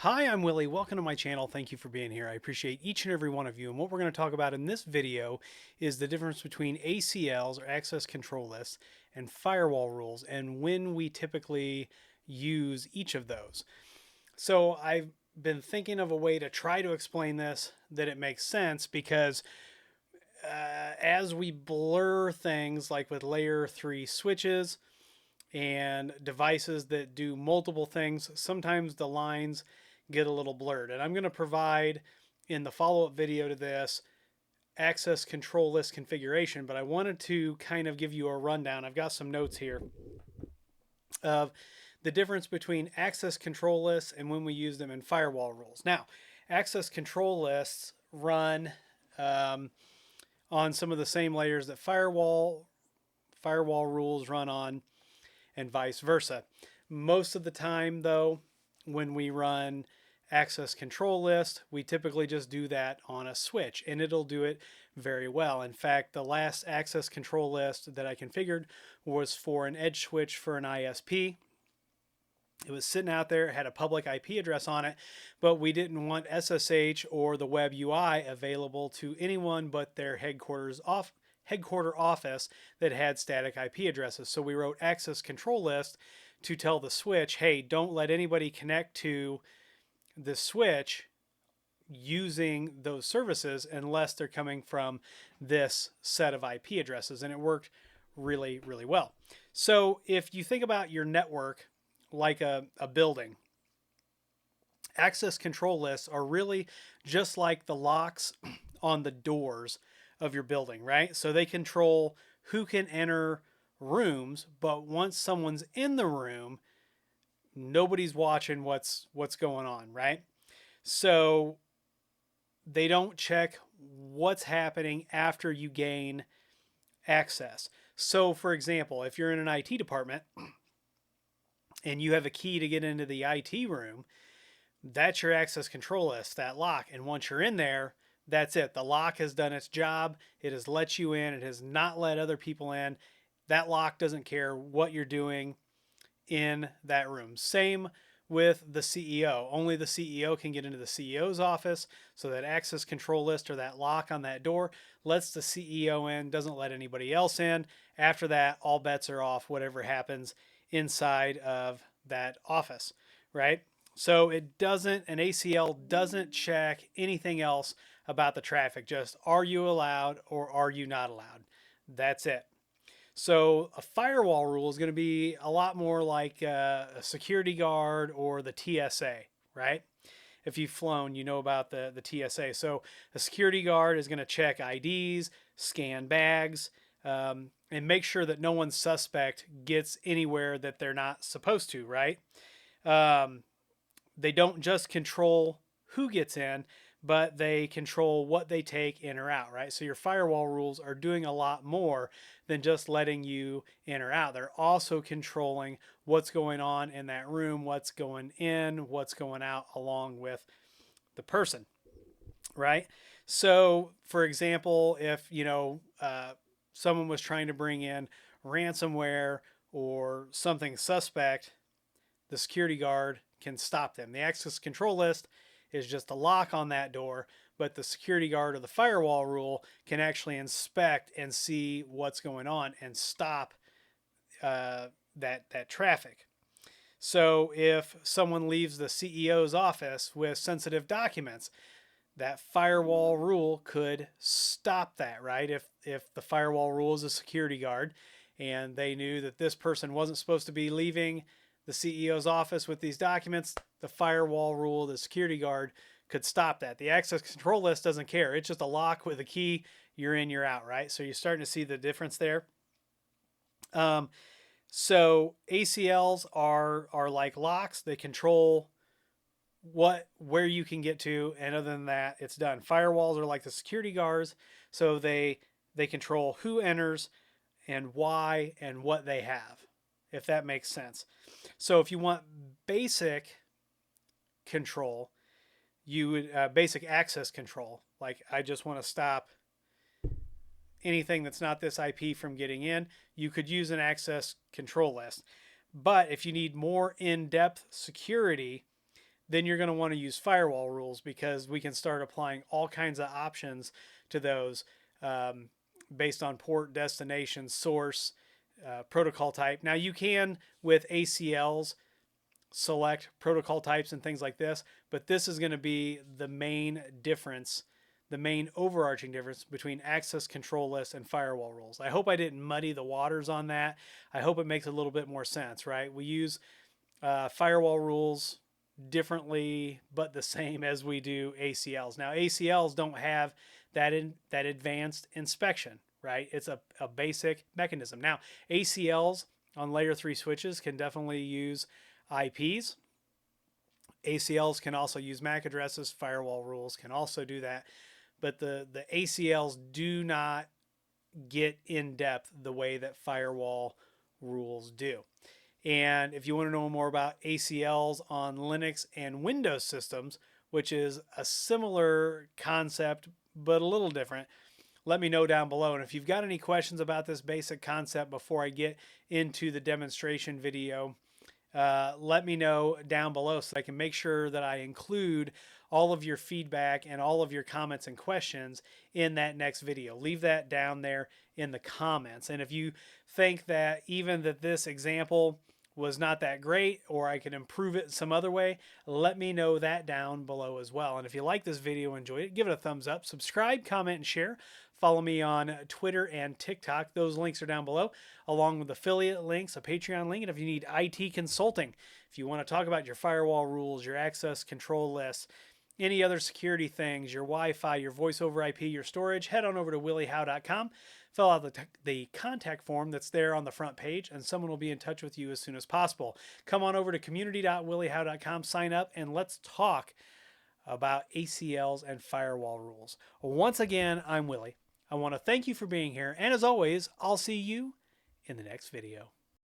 Hi, I'm Willie. Welcome to my channel. Thank you for being here. I appreciate each and every one of you. And what we're going to talk about in this video is the difference between ACLs, or access control lists, and firewall rules, and when we typically use each of those. So I've been thinking of a way to try to explain this that it makes sense because as we blur things like with layer 3 switches and devices that do multiple things, sometimes the lines get a little blurred. And I'm going to provide in the follow-up video to this access control list configuration, but I wanted to kind of give you a rundown. I've got some notes here of the difference between access control lists and when we use them in firewall rules. Now, access control lists run on some of the same layers that firewall rules run on, and vice versa. Most of the time, though, when we run access control list, we typically just do that on a switch, and it'll do it very well. In fact, the last access control list that I configured was for an edge switch for an ISP. It was sitting out there, it had a public IP address on it, but we didn't want SSH or the web UI available to anyone but their headquarter office that had static IP addresses. So we wrote access control list to tell the switch, hey, don't let anybody connect to the switch using those services unless they're coming from this set of IP addresses. And it worked really, really well. So if you think about your network like a building, access control lists are really just like the locks on the doors of your building, right? So they control who can enter rooms, but once someone's in the room, nobody's watching what's going on, right? So they don't check what's happening after you gain access. So for example, if you're in an IT department and you have a key to get into the IT room, that's your access control list, that lock. And once you're in there, that's it. The lock has done its job. It has let you in. It has not let other people in. That lock doesn't care what you're doing in that room. Same with the CEO. Only the CEO can get into the CEO's office. So that access control list or that lock on that door lets the CEO in, doesn't let anybody else in. After that, all bets are off, whatever happens inside of that office, right? So it doesn't, an ACL doesn't check anything else about the traffic. Just, are you allowed or are you not allowed? That's it. So a firewall rule is going to be a lot more like a security guard or the TSA, right? If you've flown, you know about the TSA. So a security guard is going to check IDs, scan bags, and make sure that no one suspect gets anywhere that they're not supposed to, right? They don't just control who gets in, but they control what they take in or out, right? So your firewall rules are doing a lot more than just letting you in or out. They're also controlling what's going on in that room, what's going in, what's going out along with the person, right? So for example, if, someone was trying to bring in ransomware or something suspect, the security guard can stop them. The access control list is just a lock on that door, but the security guard or the firewall rule can inspect and see what's going on and stop that traffic. So if someone leaves the CEO's office with sensitive documents, that firewall rule could stop that, right? If the firewall rule is a security guard and they knew that this person wasn't supposed to be leaving the CEO's office with these documents, the firewall rule, the security guard could stop that. The access control list doesn't care. It's just a lock with a key. You're in, you're out, right? So you're starting to see the difference there. So ACLs are like locks. They control where you can get to, and other than that, it's done. Firewalls are like the security guards. So they control who enters and why and what they have, if that makes sense. So if you want basic control, you would basic access control, like I just want to stop anything that's not this IP from getting in, you could use an access control list. But if you need more in-depth security, then you're going to want to use firewall rules, because we can start applying all kinds of options to those um, based on port, destination, source, protocol type. Now you can, with ACLs, select protocol types and things like this, but this is going to be the main difference, the main overarching difference between access control lists and firewall rules. I hope I didn't muddy the waters on that. I hope it makes a little bit more sense, right? We use firewall rules differently but the same as we do ACLs. Now ACLs don't have that advanced inspection, right? It's a basic mechanism. Now ACLs on layer 3 switches can definitely use IPs. ACLs can also use MAC addresses. Firewall rules can also do that. But the ACLs do not get in depth the way that firewall rules do. And if you want to know more about ACLs on Linux and Windows systems, which is a similar concept but a little different, let me know down below. And if you've got any questions about this basic concept before I get into the demonstration video, let me know down below so I can make sure that I include all of your feedback and all of your comments and questions in that next video. Leave that down there in the comments. And if you think that even that this example was not that great, or I can improve it some other way, let me know that down below as well. And if you like this video and enjoyed it, give it a thumbs up, subscribe, comment, and share. Follow me on Twitter and TikTok. Those links are down below, along with affiliate links, a Patreon link. And if you need IT consulting, if you want to talk about your firewall rules, your access control lists, any other security things, your Wi-Fi, your voice over IP, your storage, head on over to williehowe.com. Fill out the contact form that's there on the front page, and someone will be in touch with you as soon as possible. Come on over to community.williehowe.com, sign up, and let's talk about ACLs and firewall rules. Once again, I'm Willie. I want to thank you for being here, and as always, I'll see you in the next video.